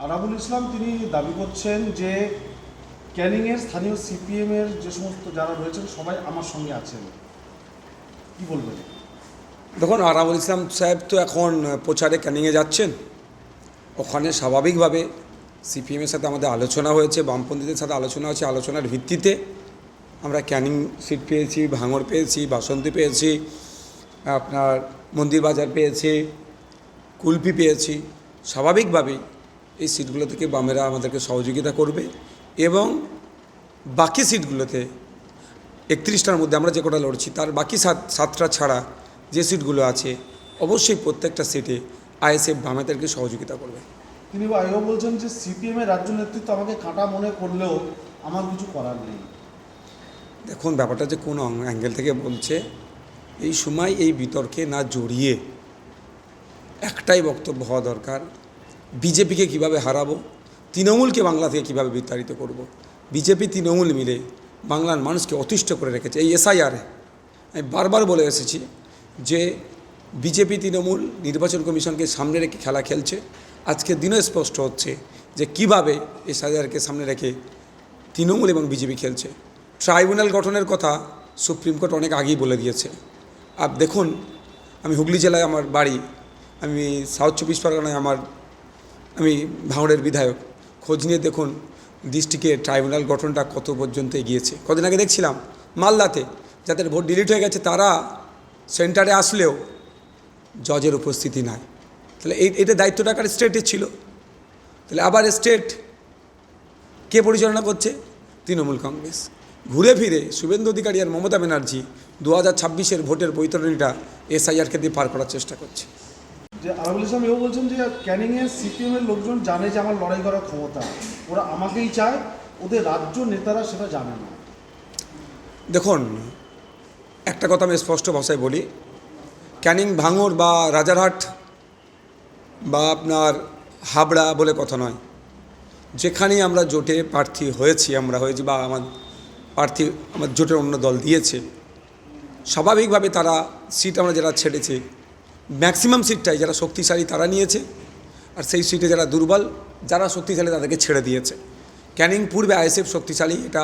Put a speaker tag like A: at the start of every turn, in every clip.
A: আরাবুল ইসলাম তিনি দাবি করছেন যে ক্যানিংয়ের স্থানীয় সিপিএমের যে সমস্ত যারা রয়েছেন সবাই আমার সঙ্গে আছেন, কি বলবেন?
B: দেখুন, আরাবুল ইসলাম সাহেব তো এখন প্রচারে ক্যানিংয়ে যাচ্ছেন। ওখানে স্বাভাবিকভাবে সিপিএমের সাথে আমাদের আলোচনা হয়েছে, বামপন্থীদের সাথে আলোচনা হয়েছে। আলোচনার ভিত্তিতে আমরা ক্যানিং সিট পেয়েছি, ভাঙড় পেয়েছি, বাসন্তী পেয়েছি, আপনার মন্দির বাজার পেয়েছি, কুলপি পেয়েছি। স্বাভাবিকভাবেই এই সিটগুলো থেকে বামেরা আমাদেরকে সহযোগিতা করবে এবং বাকি সিটগুলোতে 31টার মধ্যে আমরা যে কটা লড়ছি তার বাকি সাতটা ছাড়া যে সিটগুলো আছে অবশ্যই প্রত্যেকটা সিটে আইএসএফ বামেদেরকে সহযোগিতা করবে।
A: তিনি এও বলছেন যে সিপিএমের রাজ্য নেতৃত্ব আমাকে কাঁটা মনে করলেও আমার কিছু করার নেই।
B: দেখুন, ব্যাপারটা যে কোন অ্যাঙ্গেল থেকে বলছে, এই সময় এই বিতর্কে না জড়িয়ে একটাই বক্তব্য হওয়া দরকার, বিজেপিকে কিভাবে হারাবো, তৃণমূলকে বাংলা থেকে কীভাবে বিতাড়িত করব। বিজেপি তৃণমূল মিলে বাংলার মানুষকে অতিষ্ঠ করে রেখেছে। এই এসআইআরে আমি বারবার বলে এসেছি যে বিজেপি তৃণমূল নির্বাচন কমিশনকে সামনে রেখে খেলা খেলছে। আজকের দিনও স্পষ্ট হচ্ছে যে কীভাবে এসআইআরকে সামনে রেখে তৃণমূল এবং বিজেপি খেলছে। ট্রাইব্যুনাল গঠনের কথা সুপ্রিম কোর্ট অনেক আগেই বলে দিয়েছে। আর দেখুন, আমি হুগলি জেলায় আমার বাড়ি, আমি সাউথ 24 পরগনায় আমি ভাঙড়ের বিধায়ক। খোঁজ নিয়ে দেখুন ডিস্ট্রিক্টে ট্রাইব্যুনাল গঠনটা কত পর্যন্ত এগিয়েছে। কদিন আগে দেখছিলাম মালদাতে যাদের ভোট ডিলিট হয়ে গেছে তারা সেন্টারে আসলেও জজের উপস্থিতি নাই। তাহলে এটা দায়িত্বটা কার? স্টেটের ছিল। তাহলে আবার স্টেট কে পরিচালনা করছে? তৃণমূল কংগ্রেস। ঘুরে ফিরে শুভেন্দু অধিকারী আর মমতা ব্যানার্জি 2026-এর ভোটের বৈতরণীটা এসআইআরকে দিয়ে পার করার চেষ্টা করছে।
A: যে আরাবুল ইসলাম এও বলছেন যে ক্যানিংয়ে সিপিএমের লোকজন জানে যে আমার লড়াই করার ক্ষমতা, ওরা আমাকেই চায়, ওদের রাজ্য নেতারা সেটা জানে না।
B: দেখুন, একটা কথা আমি স্পষ্ট ভাষায় বলি, ক্যানিং, ভাঙড় বা রাজারহাট বা আপনার হাবড়া বলে কথা নয়, যেখানেই আমরা জোটে প্রার্থী হয়েছি বা আমার প্রার্থী আমার জোটের অন্য দল দিয়েছে, স্বাভাবিকভাবে তারা সিট আমরা যারা ছেড়েছে ম্যাক্সিমাম সিটটাই যারা শক্তিশালী তারা নিয়েছে, আর সেই সিটে যারা দুর্বল যারা শক্তিশালী তাদেরকে ছেড়ে দিয়েছে। ক্যানিং পূর্বে আইএসএফ শক্তিশালী, এটা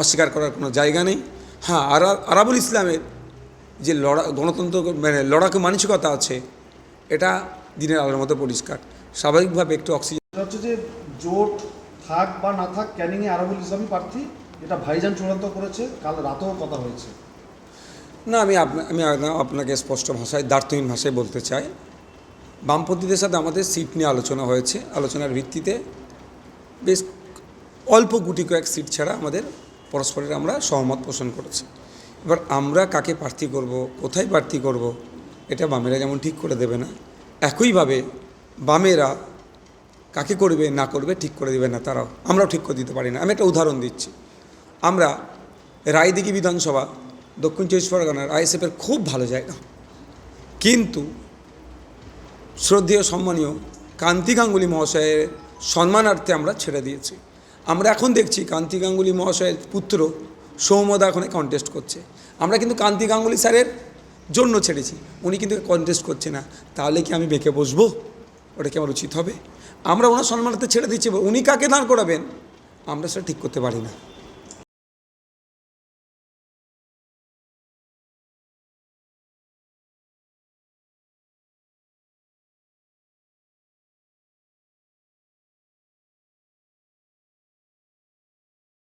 B: অস্বীকার করার কোনো জায়গা নেই। হ্যাঁ, আরাবুল ইসলামের যে গণতন্ত্র লড়াকু মানসিকতা আছে এটা দিনের আলোর মতো পরিষ্কার। স্বাভাবিকভাবে একটু অক্সিজেন
A: হচ্ছে যে জোট থাক বা না থাক ক্যানিংয়ে আরাবুল ইসলামী প্রার্থী, এটা ভাইজান চূড়ান্ত করেছে, কাল রাতেও কথা হয়েছে।
B: না, আমি আপনাকে স্পষ্ট ভাষায় দ্বার্থহীন ভাষায় বলতে চাই, বামপন্থীদের সাথে আমাদের সিট নিয়ে আলোচনা হয়েছে। আলোচনার ভিত্তিতে বেশ অল্প গুটি কয়েক সিট ছাড়া আমাদের পরস্পরের আমরা সহমত পোষণ করেছি। এবার আমরা কাকে প্রার্থী করব, কোথায় প্রার্থী করব, এটা বামেরা যেমন ঠিক করে দেবে না, একইভাবে বামেরা কাকে করবে না করবে ঠিক করে দেবে না আমরাও ঠিক করে দিতে পারি না। আমি একটা উদাহরণ দিচ্ছি, আমরা রায়দিঘি বিধানসভা দক্ষিণ 24 পরগনার আইএসএফের খুব ভালো জায়গা, কিন্তু শ্রদ্ধেয় সম্মানীয় কান্তি গাঙ্গুলি মহাশয়ের সম্মানার্থে আমরা ছেড়ে দিয়েছি। আমরা এখন দেখছি কান্তি গাঙ্গুলি মহাশয়ের পুত্র সৌমদা ওখানে কন্টেস্ট করছে। আমরা কিন্তু কান্তি গাঙ্গুলি স্যারের জন্য ছেড়েছি, উনি কিন্তু কন্টেস্ট করছে না। তাহলে কি আমি বেঁকে বসবো? ওটা কি আমার উচিত হবে? আমরা ওনার সম্মানার্থে ছেড়ে দিচ্ছি, উনি কাকে দাঁড় করাবেন আমরা সেটা ঠিক করতে পারি না।